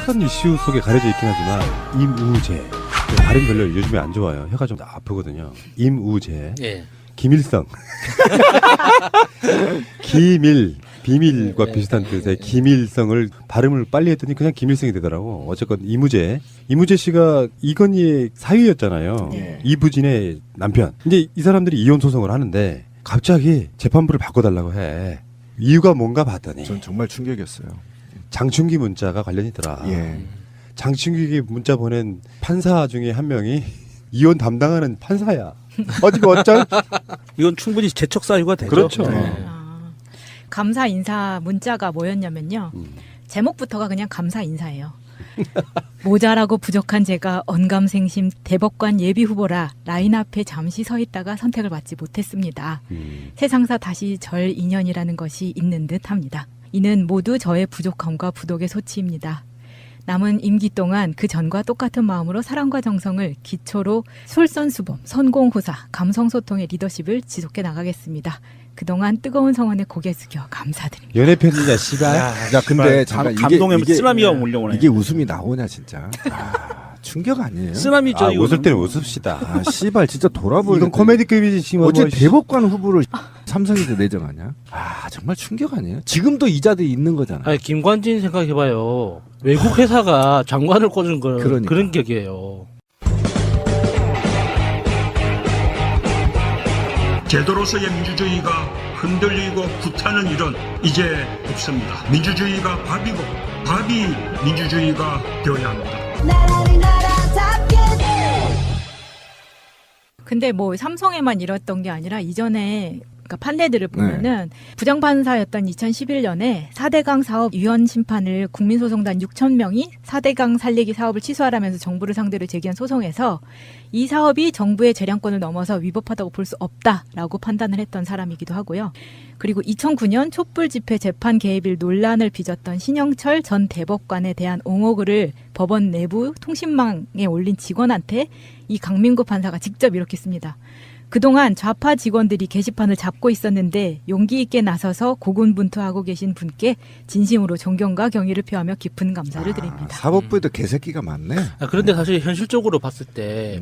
큰 이슈 속에 가려져 있긴 하지만 임우재 발음 별로 요즘에 안 좋아요. 혀가 좀 아프거든요. 임우재, 예. 김일성, 비밀과 비슷한 뜻의 김일성을 발음을 빨리 했더니 그냥 김일성이 되더라고. 어쨌건 이무재 씨가 이건희의 사위였잖아요. 네. 이부진의 남편. 이제 이 사람들이 이혼 소송을 하는데 갑자기 재판부를 바꿔달라고 해. 이유가 뭔가 봤더니 전 정말 충격이었어요. 장충기 문자가 관련이 있더라. 예. 장충기 문자 보낸 판사 중에 한 명이 이혼 담당하는 판사야. 어디가 어쩔? 이건 충분히 재척 사유가 되죠. 그렇죠. 네. 감사 인사 문자가 뭐였냐면요. 제목부터가 그냥 감사 인사예요. 모자라고 부족한 제가 언감생심 대법관 예비 후보라 라인 앞에 잠시 서 있다가 선택을 받지 못했습니다. 세상사 다시 절 인연이라는 것이 있는 듯합니다. 이는 모두 저의 부족함과 부독의 소치입니다. 남은 임기 동안 그 전과 똑같은 마음으로 사랑과 정성을 기초로 솔선수범, 선공호사, 감성소통의 리더십을 지속해 나가겠습니다. 그동안 뜨거운 성원에 고개 숙여 감사드립니다. 연애 편지냐 씨발. 야, 근데 잠깐 감동의 쓰나미가 몰려오네. 이게 웃음이 나오냐 진짜. 충격 아니에요? 쓰나미죠. 이거는. 웃을 때는 웃읍시다. 아 씨발 진짜 돌아보니 이건 코미디급이지 지금. 어째 뭐, 대법관 후보를 삼성에서 내정하냐? 아 정말 충격 아니에요? 지금도 이 자리에 있는 거잖아요. 아니, 김관진 생각해봐요. 외국 회사가 장관을 꽂은 거 그러니까. 그런 격이에요. 제도로서의 민주주의가 흔들리고 구타는 일은 이제 없습니다. 민주주의가 밥이고 밥이 민주주의가 되어야 합니다. 근데 뭐 삼성에만 이랬던 게 아니라 이전에 그러니까 판례들을 보면은 부장판사였던 2011년에 4대강 사업 위헌 심판을 국민소송단 6,000명이 4대강 살리기 사업을 취소하라면서 정부를 상대로 제기한 소송에서 이 사업이 정부의 재량권을 넘어서 위법하다고 볼 수 없다라고 판단을 했던 사람이기도 하고요. 그리고 2009년 촛불 집회 재판 개입일 논란을 빚었던 신영철 전 대법관에 대한 옹호글을 법원 내부 통신망에 올린 직원한테 이 강민구 판사가 직접 이렇게 씁니다. 그동안 좌파 직원들이 게시판을 잡고 있었는데 용기 있게 나서서 고군분투하고 계신 분께 진심으로 존경과 경의를 표하며 깊은 감사를 드립니다. 사법부에도 개새끼가 많네. 그런데 사실 현실적으로 봤을 때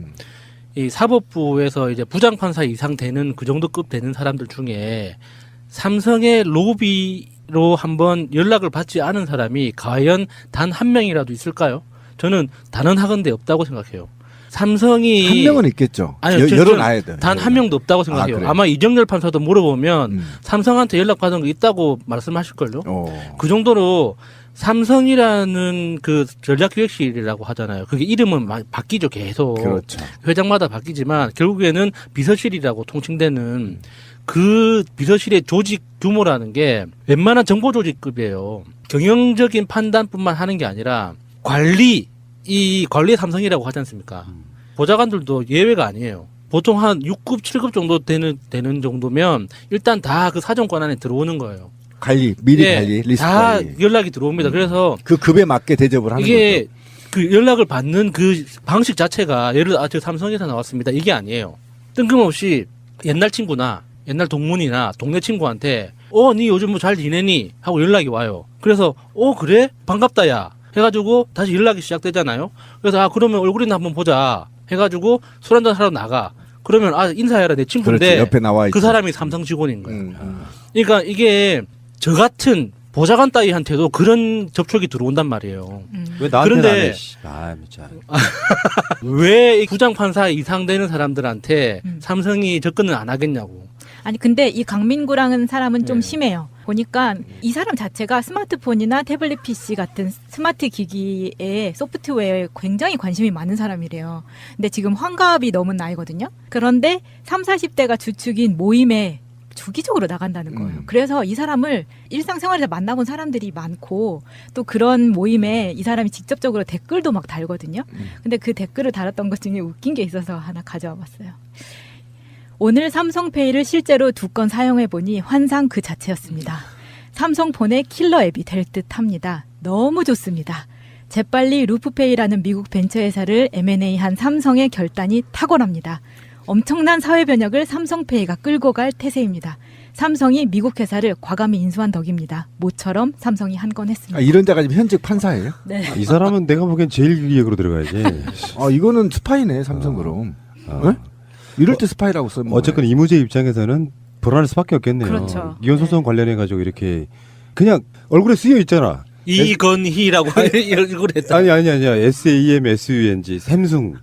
이 사법부에서 이제 부장판사 이상 되는 그 정도 급 되는 사람들 중에 삼성의 로비로 한번 연락을 받지 않은 사람이 과연 단 한 명이라도 있을까요? 저는 단언하건대 없다고 생각해요. 삼성이 한 명은 있겠죠. 아니요, 열어놔야 돼. 단 한 명도 없다고 생각해요. 그래요? 아마 이정열 판사도 물어보면 삼성한테 연락받은 거 있다고 말씀하실걸요. 그 정도로 삼성이라는 그 전략기획실이라고 하잖아요. 그게 이름은 바뀌죠, 계속. 그렇죠. 회장마다 바뀌지만 결국에는 비서실이라고 통칭되는 그 비서실의 조직 규모라는 게 웬만한 정보 조직급이에요. 경영적인 판단뿐만 하는 게 아니라 이 관리의 삼성이라고 하지 않습니까? 보좌관들도 예외가 아니에요. 보통 한 6급, 7급 정도 되는 정도면 일단 다 그 사정권 안에 들어오는 거예요. 미리 예, 관리, 리스트 다 관리. 연락이 들어옵니다. 그래서 그 급에 맞게 대접을 하는 이게 거죠. 그 연락을 받는 그 방식 자체가 예를 들어 저 삼성에서 나왔습니다. 이게 아니에요. 뜬금없이 옛날 친구나 옛날 동문이나 동네 친구한테 니 요즘 뭐 잘 지내니? 하고 연락이 와요. 그래서 그래? 반갑다 야. 해가지고 다시 연락이 시작되잖아요. 그래서 그러면 얼굴이나 한번 보자 해가지고 술 한잔 하러 나가. 그러면 인사해라 내 친구인데 그렇지, 옆에 나와 있지. 그 사람이 삼성 직원인 거예요. 그러니까 이게 저 같은 보좌관 따위한테도 그런 접촉이 들어온단 말이에요. 왜 나한테는 그런데 안 해? 씨. 진짜. 왜 부장판사 이상 되는 사람들한테 삼성이 접근을 안 하겠냐고. 아니 근데 이 강민구라는 사람은 좀 심해요. 보니까 이 사람 자체가 스마트폰이나 태블릿 PC 같은 스마트 기기에 소프트웨어에 굉장히 관심이 많은 사람이래요. 근데 지금 환갑이 넘은 나이거든요. 그런데 30, 40대가 주축인 모임에 주기적으로 나간다는 거예요. 그래서 이 사람을 일상생활에서 만나본 사람들이 많고 또 그런 모임에 이 사람이 직접적으로 댓글도 막 달거든요. 근데 그 댓글을 달았던 것 중에 웃긴 게 있어서 하나 가져와 봤어요. 오늘 삼성페이를 실제로 2건 사용해보니 환상 그 자체였습니다. 삼성폰의 킬러 앱이 될 듯합니다. 너무 좋습니다. 재빨리 루프페이라는 미국 벤처회사를 M&A한 삼성의 결단이 탁월합니다. 엄청난 사회 변혁을 삼성페이가 끌고 갈 태세입니다. 삼성이 미국 회사를 과감히 인수한 덕입니다. 모처럼 삼성이 한 건 했습니다. 이런 자가 지금 현직 판사예요? 네. 이 사람은 내가 보기엔 제일 기획으로 들어가야지. 이거는 스파이네, 삼성 그럼. 네? 이럴 때 스파이라고 쓰면 어쨌건 이무재 입장에서는 불안할 수밖에 없겠네요. 그렇죠. 이혼 소송 관련해 가지고 이렇게 그냥 얼굴에 쓰여 있잖아. 이건희라고 이걸 했다. 아니야. SAMSUNG 샘숭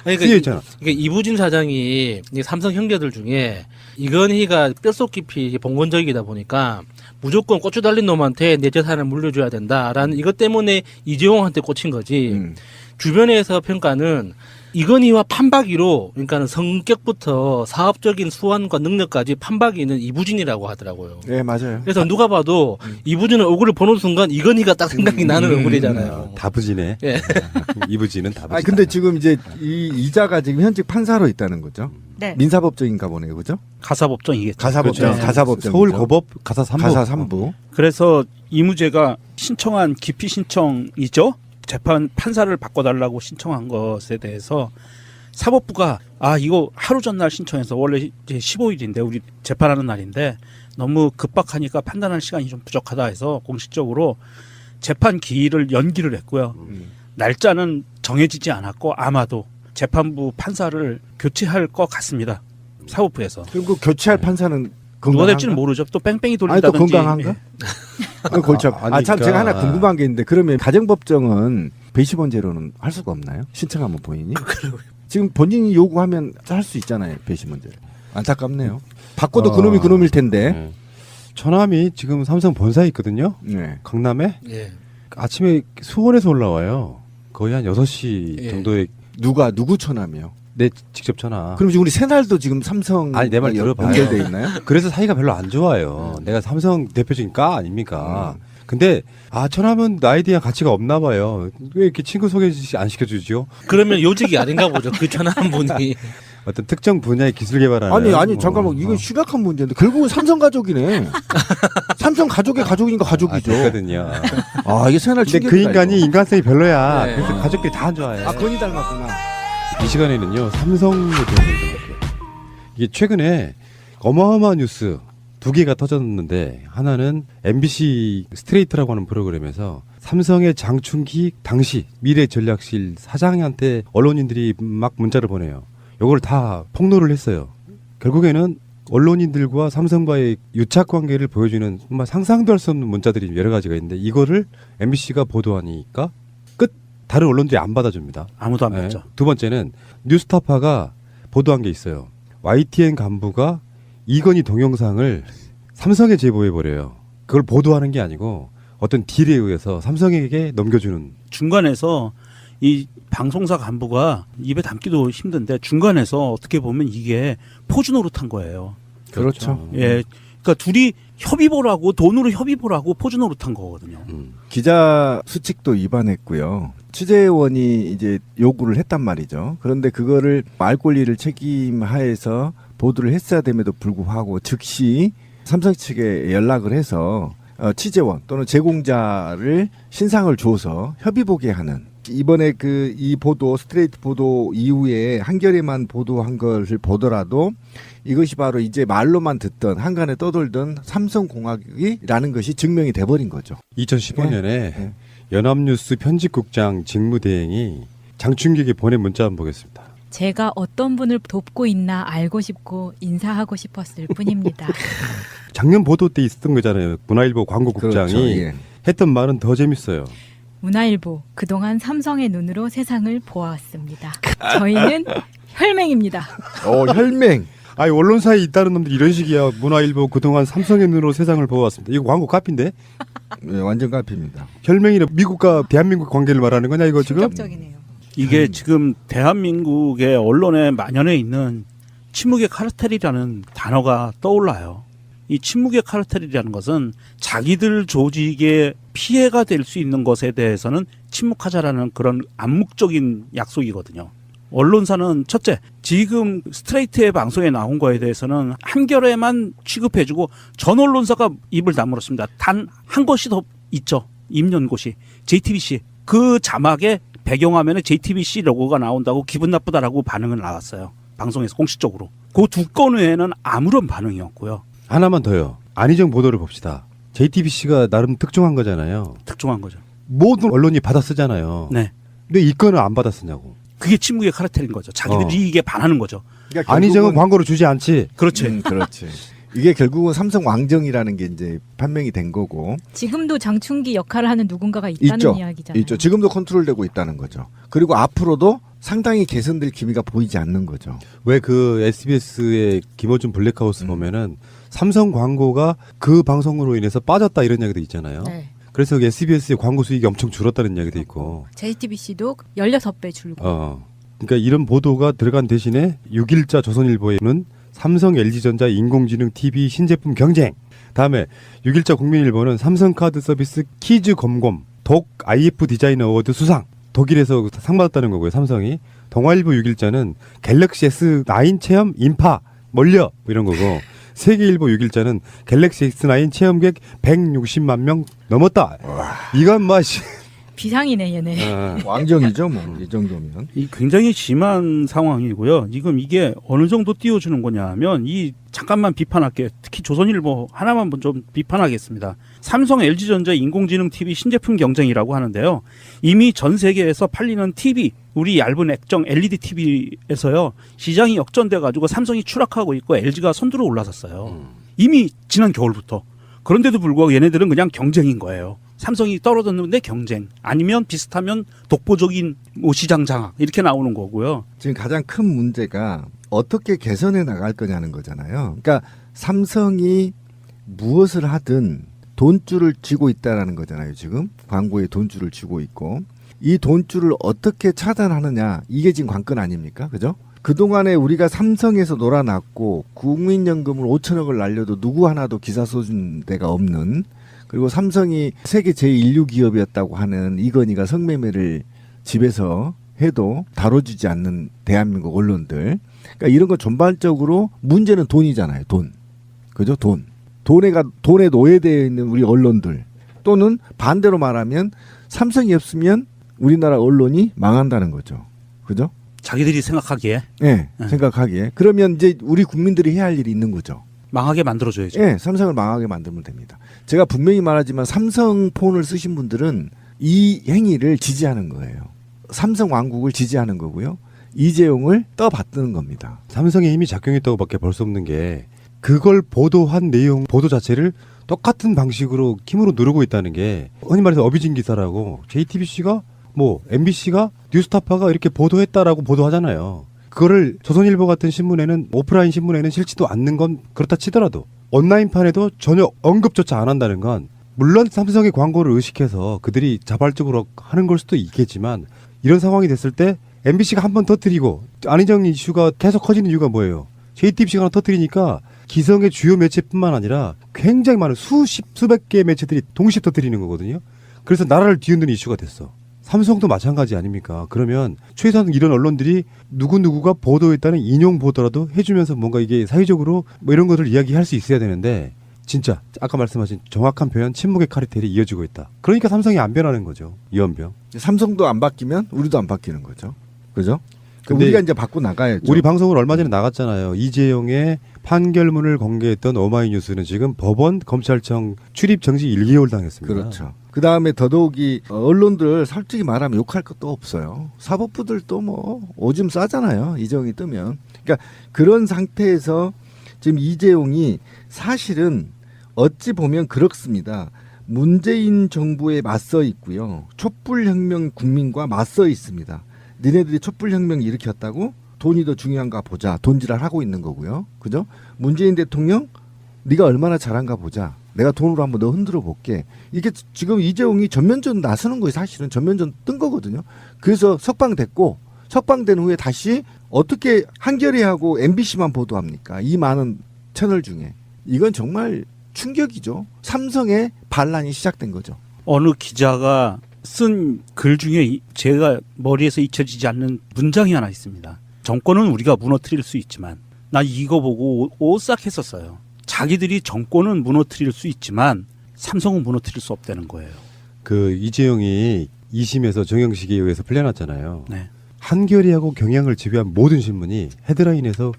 그러니까 쓰여 있잖아. 그러니까 이부진 사장이 이 삼성 형제들 중에 이건희가 뼛속 깊이 봉건적이다 보니까 무조건 고추 달린 놈한테 내 재산을 물려줘야 된다라는 이것 때문에 이재용한테 꽂힌 거지. 주변에서 평가는 이건희와 판박이로 그러니까는 성격부터 사업적인 수완과 능력까지 판박이는 이부진이라고 하더라고요. 네, 맞아요. 그래서 누가 봐도 이부진의 얼굴을 보는 순간 이건희가 딱 생각이 나는 얼굴이잖아요. 다부지네. 예. 이부지는 다부지. 근데 지금 이제 이 이자가 지금 현직 판사로 있다는 거죠. 네. 민사법정인가 보네요, 그죠? 가사법정이겠죠. 가사법정, 그렇죠. 가사법정. 서울고법 가사 3부. 가사 3부. 그래서 이무재가 신청한 기피 신청이죠. 재판 판사를 바꿔달라고 신청한 것에 대해서 사법부가 이거 하루 전날 신청해서 원래 이제 15일인데 우리 재판하는 날인데 너무 급박하니까 판단할 시간이 좀 부족하다 해서 공식적으로 재판 기일을 연기를 했고요. 날짜는 정해지지 않았고 아마도 재판부 판사를 교체할 것 같습니다. 사법부에서. 그럼 그 교체할 판사는 누가 건강한가? 될지는 모르죠. 또 뺑뺑이 아니 또 돌린다든지. 건강한가? 골치 아니, 참 그러니까. 제가 하나 궁금한 게 있는데 그러면 가정법정은 배심원제로는 할 수가 없나요? 신청하면 본인이? 지금 본인이 요구하면 할 수 있잖아요. 배심원제를. 안타깝네요. 바꿔도 그놈이 그놈일 텐데. 네. 처남이 지금 삼성 본사에 있거든요. 네. 강남에. 예. 아침에 수원에서 올라와요. 거의 한 6시 예. 정도에 누구 처남이요? 내 직접 전화. 그럼 지금 우리 새날도 지금 삼성 아니, 내말 들어봐요. 연결돼 있나요? 그래서 사이가 별로 안 좋아요. 내가 삼성 대표적인 까 아닙니까? 근데 처남은 나에 대한 가치가 없나 봐요. 왜 이렇게 친구 소개 안 시켜주죠? 그러면 요직이 아닌가 보죠. 그 전화한 분이. 어떤 특정 분야의 기술 개발하는. 아니 잠깐만 이건 심각한 문제인데 결국은 삼성 가족이네. 삼성 가족의 가족이니까 가족이죠. 됐거든요. 이게 새날 근데 충격이다. 그 인간이 인간성이 별로야. 네. 그래서 가족들이 다 안 좋아해. 건이 닮았구나. 이 시간에는요 삼성에 대해서 얘기할게요. 이게 최근에 어마어마한 뉴스 2개가 터졌는데 하나는 MBC 스트레이트라고 하는 프로그램에서 삼성의 장충기 당시 미래전략실 사장한테 언론인들이 막 문자를 보내요. 요걸 다 폭로를 했어요. 결국에는 언론인들과 삼성과의 유착 관계를 보여주는 정말 상상도 할 수 없는 문자들이 여러 가지가 있는데 이거를 MBC가 보도하니까 끝 다른 언론들이 안 받아줍니다. 아무도 안 네. 봤죠. 두 번째는 뉴스타파가 보도한 게 있어요. YTN 간부가 이건희 동영상을 삼성에 제보해 버려요. 그걸 보도하는 게 아니고 어떤 딜에 의해서 삼성에게 넘겨주는. 중간에서 이 방송사 간부가 입에 담기도 힘든데 중간에서 어떻게 보면 이게 포주 노릇한 거예요. 그렇죠. 예, 그러니까 둘이 협의보라고 돈으로 협의보라고 포주 노릇한 거거든요. 기자 수칙도 위반했고요. 취재원이 이제 요구를 했단 말이죠. 그런데 그거를 알 권리를 책임하에서 보도를 했어야 됨에도 불구하고 즉시 삼성 측에 연락을 해서 취재원 또는 제공자를 신상을 줘서 협의 보게 하는 이번에 그 이 보도 스트레이트 보도 이후에 한겨레만 보도한 것을 보더라도 이것이 바로 이제 말로만 듣던 한간에 떠돌던 삼성공학이라는 것이 증명이 돼버린 거죠. 2015년에 네. 연합뉴스 편집국장 직무대행이 장충기에게 보낸 문자 한번 보겠습니다. 제가 어떤 분을 돕고 있나 알고 싶고 인사하고 싶었을 뿐입니다. 작년 보도 때 있었던 거잖아요. 문화일보 광고국장이 그렇죠. 예. 했던 말은 더 재밌어요. 문화일보 그동안 삼성의 눈으로 세상을 보아왔습니다. 저희는 혈맹입니다. 혈맹. 아니 언론사에 있다는 놈들이 이런 식이야. 문화일보 그동안 삼성의 눈으로 세상을 보아왔습니다. 이거 광고 카피인데? 네, 완전 카피입니다. 혈맹이라 미국과 대한민국 관계를 말하는 거냐 이거 지금? 충격적이네요. 이게 지금 대한민국의 언론에 만연해 있는 침묵의 카르텔이라는 단어가 떠올라요. 이 침묵의 카르텔이라는 것은 자기들 조직에 피해가 될 수 있는 것에 대해서는 침묵하자라는 그런 암묵적인 약속이거든요. 언론사는 첫째, 지금 스트레이트의 방송에 나온 거에 대해서는 한겨레만 취급해주고 전 언론사가 입을 다물었습니다. 단 한 것이 더 있죠. 입연고시 JTBC. 그 자막에 배경화면에 JTBC 로고가 나온다고 기분 나쁘다라고 반응을 나왔어요. 방송에서 공식적으로. 그 두 건 외에는 아무런 반응이 없고요. 하나만 더요. 안희정 보도를 봅시다. JTBC가 나름 특종한 거잖아요. 특종한 거죠. 모든 언론이 받아 쓰잖아요. 네. 근데 이 건을 안 받아 쓰냐고. 그게 침묵의 카르텔인 거죠. 자기들이 이게 반하는 거죠. 그러니까 안희정은 결국은- 광고를 주지 않지. 그렇지. 그렇지. 이게 결국은 삼성 왕정이라는 게 이제 판명이 된 거고 지금도 장충기 역할을 하는 누군가가 있다는 있죠. 이야기잖아요. 있죠. 지금도 컨트롤되고 있다는 거죠. 그리고 앞으로도 상당히 개선될 기미가 보이지 않는 거죠. 왜 그 SBS의 김어준 블랙하우스 보면은 삼성 광고가 그 방송으로 인해서 빠졌다 이런 이야기도 있잖아요. 네. 그래서 SBS의 광고 수익이 엄청 줄었다는 이야기도 있고. JTBC도 16배 줄고. 그러니까 이런 보도가 들어간 대신에 6일자 조선일보에는 삼성 LG전자 인공지능 TV 신제품 경쟁. 다음에 6일자 국민일보는 삼성카드 서비스 키즈 검검 독 IF 디자인 어워드 수상. 독일에서 상 받았다는 거고요. 삼성이. 동아일보 6일자는 갤럭시 S9 체험 인파 몰려 이런 거고. 세계일보 6일자는 갤럭시 S9 체험객 160만 명 넘었다. 이건 맛이. 비상이네 얘네. 왕정이죠, 뭐 이 정도면. 이 굉장히 심한 상황이고요. 지금 이게 어느 정도 띄워주는 거냐면 이 잠깐만 비판할게요. 특히 조선일보 하나만 좀 비판하겠습니다. 삼성 LG전자 인공지능 TV 신제품 경쟁이라고 하는데요. 이미 전 세계에서 팔리는 TV, 우리 얇은 액정 LED TV에서요. 시장이 역전돼 가지고 삼성이 추락하고 있고 LG가 선두로 올라섰어요. 이미 지난 겨울부터. 그런데도 불구하고 얘네들은 그냥 경쟁인 거예요. 삼성이 떨어졌는데 경쟁, 아니면 비슷하면 독보적인 뭐 시장 장악 이렇게 나오는 거고요. 지금 가장 큰 문제가 어떻게 개선해 나갈 거냐는 거잖아요. 그러니까 삼성이 무엇을 하든 돈줄을 쥐고 있다라는 거잖아요. 지금 광고에 돈줄을 쥐고 있고 이 돈줄을 어떻게 차단하느냐 이게 지금 관건 아닙니까? 그죠? 그동안에 우리가 삼성에서 놀아났고 국민연금을 5천억을 날려도 누구 하나도 기사 써준 데가 없는, 그리고 삼성이 세계 제1류 기업이었다고 하는 이건희가 성매매를 집에서 해도 다뤄주지 않는 대한민국 언론들. 그러니까 이런 거 전반적으로 문제는 돈이잖아요. 돈. 그죠? 돈에 노예되어 있는 우리 언론들. 또는 반대로 말하면 삼성이 없으면 우리나라 언론이 망한다는 거죠. 그죠? 자기들이 생각하기에 예, 네. 생각하기에. 그러면 이제 우리 국민들이 해야 할 일이 있는 거죠. 망하게 만들어줘야죠. 예, 삼성을 망하게 만들면 됩니다. 제가 분명히 말하지만 삼성 폰을 쓰신 분들은 이 행위를 지지하는 거예요. 삼성 왕국을 지지하는 거고요. 이재용을 떠받드는 겁니다. 삼성의 힘이 작용했다고밖에 볼 수 없는 게 그걸 보도한 내용 보도 자체를 똑같은 방식으로 힘으로 누르고 있다는 게 흔히 말해서 어비진 기사라고 JTBC가 뭐 MBC가 뉴스타파가 이렇게 보도했다라고 보도하잖아요. 그거를 조선일보 같은 신문에는 오프라인 신문에는 실지도 않는 건 그렇다 치더라도 온라인판에도 전혀 언급조차 안 한다는 건 물론 삼성의 광고를 의식해서 그들이 자발적으로 하는 걸 수도 있겠지만 이런 상황이 됐을 때 MBC가 한 번 터뜨리고 안희정 이슈가 계속 커지는 이유가 뭐예요? JTBC가 하나 터뜨리니까 기성의 주요 매체뿐만 아니라 굉장히 많은 수백 개의 매체들이 동시에 터뜨리는 거거든요. 그래서 나라를 뒤흔드는 이슈가 됐어. 삼성도 마찬가지 아닙니까? 그러면 최소한 이런 언론들이 누구누구가 보도했다는 인용 보도라도 해주면서 뭔가 이게 사회적으로 뭐 이런 것을 이야기할 수 있어야 되는데 진짜 아까 말씀하신 정확한 표현 침묵의 카르텔이 이어지고 있다. 그러니까 삼성이 안 변하는 거죠. 이원병. 삼성도 안 바뀌면 우리도 안 바뀌는 거죠. 그죠? 근데 우리가 이제 바꿔 나가야죠. 우리 방송을 얼마 전에 나갔잖아요. 이재용의 판결문을 공개했던 오마이뉴스는 지금 법원 검찰청 출입 정지 1개월 당했습니다. 그렇죠. 그 다음에 더더욱이 언론들 솔직히 말하면 욕할 것도 없어요. 사법부들도 뭐 오줌 싸잖아요. 이재용이 뜨면. 그러니까 그런 상태에서 지금 이재용이 사실은 어찌 보면 그렇습니다. 문재인 정부에 맞서 있고요. 촛불혁명 국민과 맞서 있습니다. 니네들이 촛불혁명 일으켰다고 돈이 더 중요한가 보자. 돈지랄 하고 있는 거고요. 그죠? 문재인 대통령 네가 얼마나 잘한가 보자. 내가 돈으로 한번 너 흔들어 볼게. 이게 지금 이재용이 전면전 나서는 거예요. 사실은 전면전 뜬 거거든요. 그래서 석방됐고 석방된 후에 다시 어떻게 한겨레하고 MBC만 보도합니까? 이 많은 채널 중에. 이건 정말 충격이죠. 삼성의 반란이 시작된 거죠. 어느 기자가 쓴 글 중에 제가 머리에서 잊혀지지 않는 문장이 하나 있습니다. 정권은 우리가 무너뜨릴 수 있지만, 나 이거 보고 오싹했었어요. 자기들이 정권은 무너뜨릴 수 있지만 삼성은 무너뜨릴 수 없다는 거예요. 그 이재용이 2심에서 정영식에 의해서 풀려났잖아요. 네. 한겨레하고 경향을 지배한 모든 신문이 헤드라인에서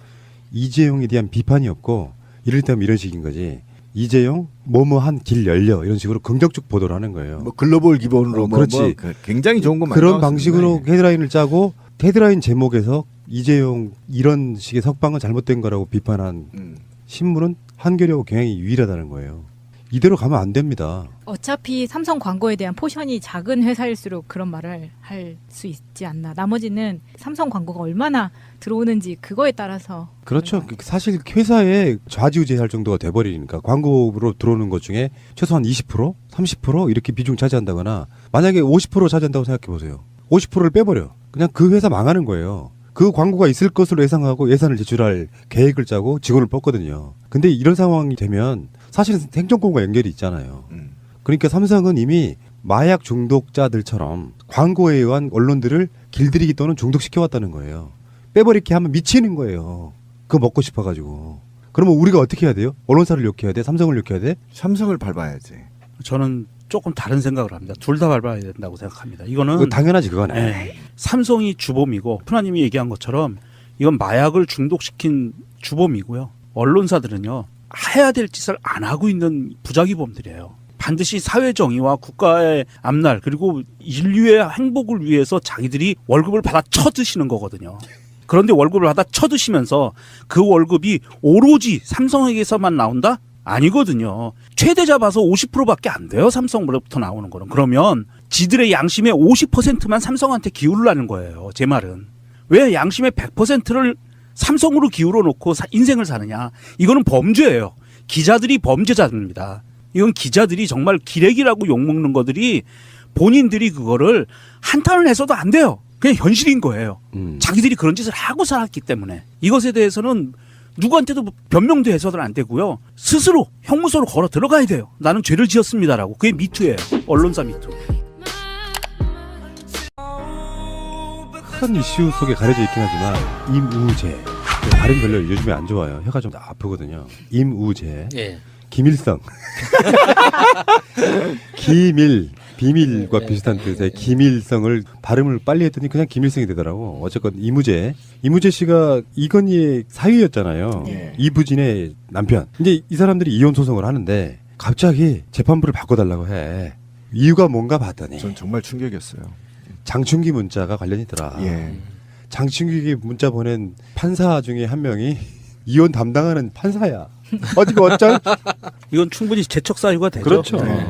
이재용에 대한 비판이 없고 이를테면 이런 식인 거지. 이재용 뭐뭐한 길 열려 이런 식으로 긍정적 보도를 하는 거예요. 뭐 글로벌 기본으로 그렇지. 굉장히 좋은 거 많이 그런 나왔습니다. 방식으로 예. 헤드라인을 짜고 헤드라인 제목에서 이재용 이런 식의 석방은 잘못된 거라고 비판한 신문은 한겨레하고 경향이 유일하다는 거예요. 이대로 가면 안 됩니다. 어차피 삼성 광고에 대한 포션이 작은 회사일수록 그런 말을 할 수 있지 않나. 나머지는 삼성 광고가 얼마나 들어오는지 그거에 따라서. 그렇죠. 사실 회사에 좌지우지할 정도가 돼버리니까 광고로 들어오는 것 중에 최소한 20%, 30% 이렇게 비중 차지한다거나 만약에 50% 차지한다고 생각해 보세요. 50%를 빼버려. 그냥 그 회사 망하는 거예요. 그 광고가 있을 것으로 예상하고 예산을 제출할 계획을 짜고 직원을 뽑거든요. 근데 이런 상황이 되면 사실은 행정권과 연결이 있잖아요. 그러니까 삼성은 이미 마약 중독자들처럼 광고에 의한 언론들을 길들이기 또는 중독시켜왔다는 거예요. 빼버리게 하면 미치는 거예요. 그거 먹고 싶어가지고. 그러면 우리가 어떻게 해야 돼요? 언론사를 욕해야 돼? 삼성을 욕해야 돼? 삼성을 밟아야지. 저는 조금 다른 생각을 합니다. 둘 다 밟아야 된다고 생각합니다. 이거는 그거 당연하지 그건. 예, 삼성이 주범이고 푸나님이 얘기한 것처럼 이건 마약을 중독시킨 주범이고요. 언론사들은요. 해야 될 짓을 안 하고 있는 부작위범들이에요. 반드시 사회 정의와 국가의 앞날 그리고 인류의 행복을 위해서 자기들이 월급을 받아 쳐드시는 거거든요. 그런데 월급을 받아 쳐드시면서 그 월급이 오로지 삼성에게서만 나온다? 아니거든요. 최대 잡아서 50%밖에 안 돼요. 삼성으로부터 나오는 거는. 그러면 지들의 양심의 50%만 삼성한테 기울라는 거예요. 제 말은. 왜 양심의 100%를 삼성으로 기울어 놓고 인생을 사느냐. 이거는 범죄예요. 기자들이 범죄자입니다. 이건 기자들이 정말 기레기라고 욕먹는 것들이 본인들이 그거를 한탄을 해서도 안 돼요. 그냥 현실인 거예요. 자기들이 그런 짓을 하고 살았기 때문에. 이것에 대해서는 누구한테도 변명도 해서는 안 되고요. 스스로 형무소로 걸어 들어가야 돼요. 나는 죄를 지었습니다라고. 그게 미투예요. 언론사 미투. 큰 이슈 속에 가려져 있긴 하지만 임우재 발음 별로 요즘에 안 좋아요. 혀가 좀 아프거든요. 임우재, 예. 김일성, 비밀과 비슷한 뜻의 김일성을 발음을 빨리 했더니 그냥 김일성이 되더라고. 어쨌건 이무재 씨가 이건희의 사위였잖아요. 네. 이부진의 남편. 이제 이 사람들이 이혼 소송을 하는데 갑자기 재판부를 바꿔달라고 해. 이유가 뭔가 봤더니 전 정말 충격이었어요. 장충기 문자가 관련이 있더라. 예. 장충기에게 문자 보낸 판사 중에 한 명이 이혼 담당하는 판사야. 어디가 어쩔? 이건 충분히 재척 사유가 되죠. 그렇죠. 네.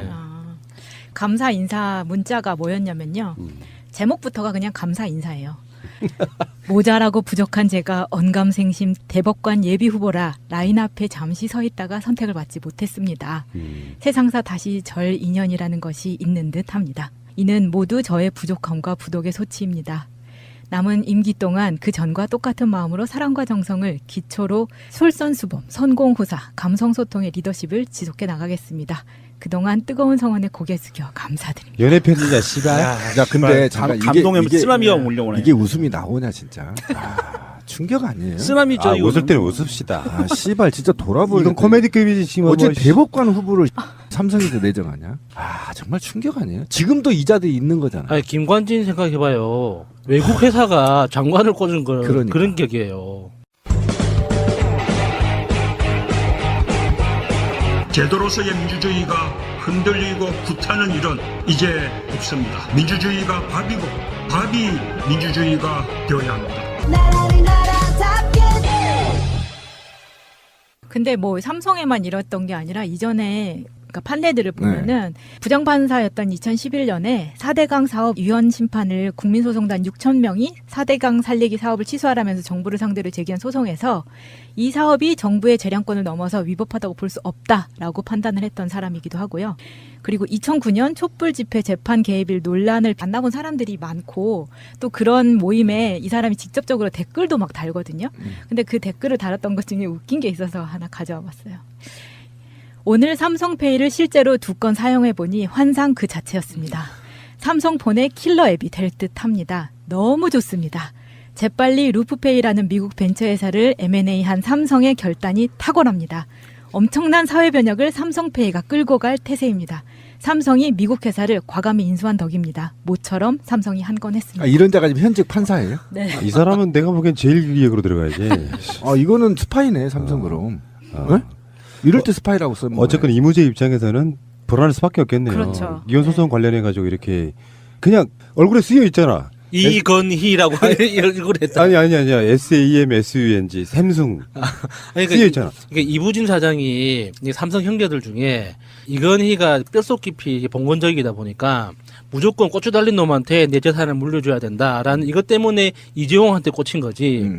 감사 인사 문자가 뭐였냐면요. 제목부터가 그냥 감사 인사예요. 모자라고 부족한 제가 언감생심 대법관 예비 후보라 라인 앞에 잠시 서 있다가 선택을 받지 못했습니다. 세상사 다시 절 인연이라는 것이 있는 듯합니다. 이는 모두 저의 부족함과 부독의 소치입니다. 남은 임기 동안 그 전과 똑같은 마음으로 사랑과 정성을 기초로 솔선수범, 선공후사, 감성소통의 리더십을 지속해 나가겠습니다. 그동안 뜨거운 성원에 고개 숙여 감사드립니다. 연애 편지자 씨발. 야, 근데 잠깐 감동의 쓰나미가 몰려오네. 이게 웃음이 나오냐 진짜. 충격 아니에요? 쓰나미죠. 이거는. 웃을 때는 웃읍시다. 아, 씨발 진짜 돌아보니 이건 코미디급이지 지금. 어째 뭐, 대법관 후보를 삼성에서 내정하냐? 아 정말 충격 아니에요? 지금도 이자들이 있는 거잖아요. 아니 김관진 생각해봐요. 외국 회사가 장관을 꽂은 거 그러니까. 그런 격이에요. 제도로서의 민주주의가 흔들리고 구타는 일은 이제 없습니다. 민주주의가 밥이고 밥이 민주주의가 되어야 합니다. 근데 뭐 삼성에만 이랬던 게 아니라 이전에 그러니까 판례들을 보면은 부장판사였던 2011년에 4대강 사업 위헌 심판을 국민소송단 6,000명이 4대강 살리기 사업을 취소하라면서 정부를 상대로 제기한 소송에서 이 사업이 정부의 재량권을 넘어서 위법하다고 볼 수 없다라고 판단을 했던 사람이기도 하고요. 그리고 2009년 촛불 집회 재판 개입일 논란을 만나본 사람들이 많고 또 그런 모임에 이 사람이 직접적으로 댓글도 막 달거든요. 근데 그 댓글을 달았던 것 중에 웃긴 게 있어서 하나 가져와 봤어요. 오늘 삼성페이를 실제로 2건 사용해보니 환상 그 자체였습니다. 삼성폰의 킬러 앱이 될 듯합니다. 너무 좋습니다. 재빨리 루프페이라는 미국 벤처회사를 M&A한 삼성의 결단이 탁월합니다. 엄청난 사회 변혁을 삼성페이가 끌고 갈 태세입니다. 삼성이 미국 회사를 과감히 인수한 덕입니다. 모처럼 삼성이 한 건 했습니다. 아, 이런 자가 지금 현직 판사예요? 네. 이 사람은 내가 보기엔 제일 기획으로 들어가야지. 아 이거는 스파이네 삼성 그럼. 네? 이럴 때 스파이라고 쓰면 어쨌건 이무재 입장에서는 불안할 수밖에 없겠네요. 그렇죠. 이혼 소송 관련해 가지고 이렇게 그냥 얼굴에 쓰여 있잖아. 이건희라고 이걸 했다. 아니야. SAMSUNG 샘숭 그러니까 쓰여 있잖아. 그러니까 이부진 사장이 이 삼성 형제들 중에 이건희가 뼛속 깊이 봉건적이다 보니까 무조건 고추 달린 놈한테 내 재산을 물려줘야 된다라는 이것 때문에 이재용한테 꽂힌 거지.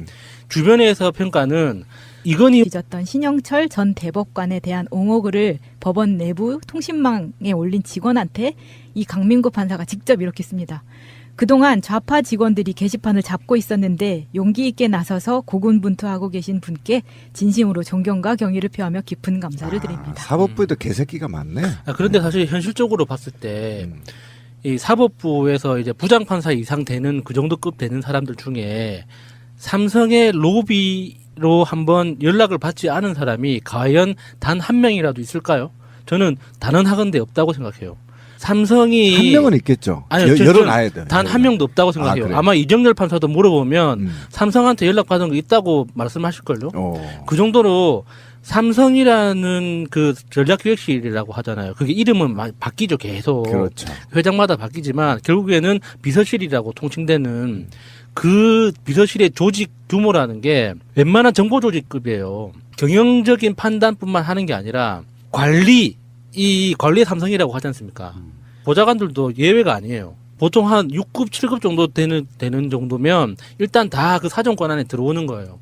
주변에서 평가는 이건희 잊었던 신영철 전 대법관에 대한 옹호글을 법원 내부 통신망에 올린 직원한테 이 강민구 판사가 직접 이렇게 씁니다. 그동안 좌파 직원들이 게시판을 잡고 있었는데 용기 있게 나서서 고군분투하고 계신 분께 진심으로 존경과 경의를 표하며 깊은 감사를 드립니다. 사법부에도 개새끼가 많네. 그런데 사실 현실적으로 봤을 때 이 사법부에서 이제 부장판사 이상 되는 그 정도 급 되는 사람들 중에 삼성의 로비로 한번 연락을 받지 않은 사람이 과연 단 한 명이라도 있을까요? 저는 단언하건대 없다고 생각해요. 삼성이 한 명은 있겠죠. 아니요, 열어놔야 돼. 단 한 명도 없다고 생각해요. 그래요? 아마 이정열 판사도 물어보면 삼성한테 연락 받은 거 있다고 말씀하실걸요. 그 정도로 삼성이라는 그 전략기획실이라고 하잖아요. 그게 이름은 바뀌죠, 계속. 그렇죠. 회장마다 바뀌지만 결국에는 비서실이라고 통칭되는 그 비서실의 조직 규모라는 게 웬만한 정보 조직급이에요. 경영적인 판단뿐만 하는 게 아니라 이 관리 삼성이라고 하지 않습니까? 보좌관들도 예외가 아니에요. 보통 한 6급, 7급 정도 되는 정도면 일단 다 그 사정권 안에 들어오는 거예요.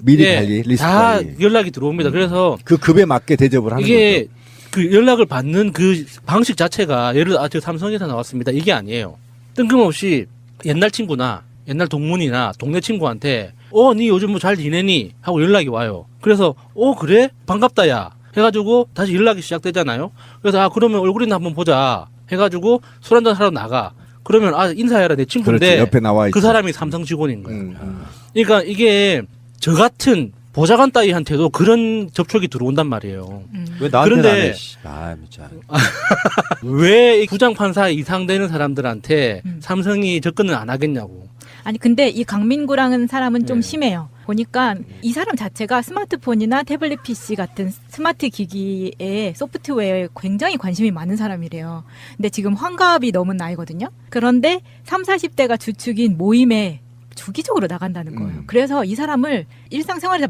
미리 예, 관리, 리스트 다 관리. 연락이 들어옵니다. 그래서 그 급에 맞게 대접을 하는 이게 거죠. 그 연락을 받는 그 방식 자체가 예를 들어 저 삼성에서 나왔습니다. 이게 아니에요. 뜬금없이 옛날 친구나 옛날 동문이나 동네 친구한테 니 요즘 뭐 잘 지내니? 하고 연락이 와요. 그래서 그래? 반갑다 야. 해가지고 다시 연락이 시작되잖아요. 그래서 그러면 얼굴이나 한번 보자. 해가지고 술 한잔 하러 나가. 그러면 인사해라 내 친구인데 그렇지, 옆에 나와 있지. 그 사람이 삼성 직원인 거예요. 그러니까 이게 저 같은 보좌관 따위한테도 그런 접촉이 들어온단 말이에요. 왜 나한테는 그런데- 안 해? 씨. 진짜. 왜 부장판사 이상 되는 사람들한테 삼성이 접근을 안 하겠냐고. 아니 근데 이 강민구라는 사람은 좀 심해요. 보니까 이 사람 자체가 스마트폰이나 태블릿 PC 같은 스마트 기기에 소프트웨어에 굉장히 관심이 많은 사람이래요. 근데 지금 환갑이 넘은 나이거든요. 그런데 30, 40대가 주축인 모임에 주기적으로 나간다는 거예요. 그래서 이 사람을 일상생활에서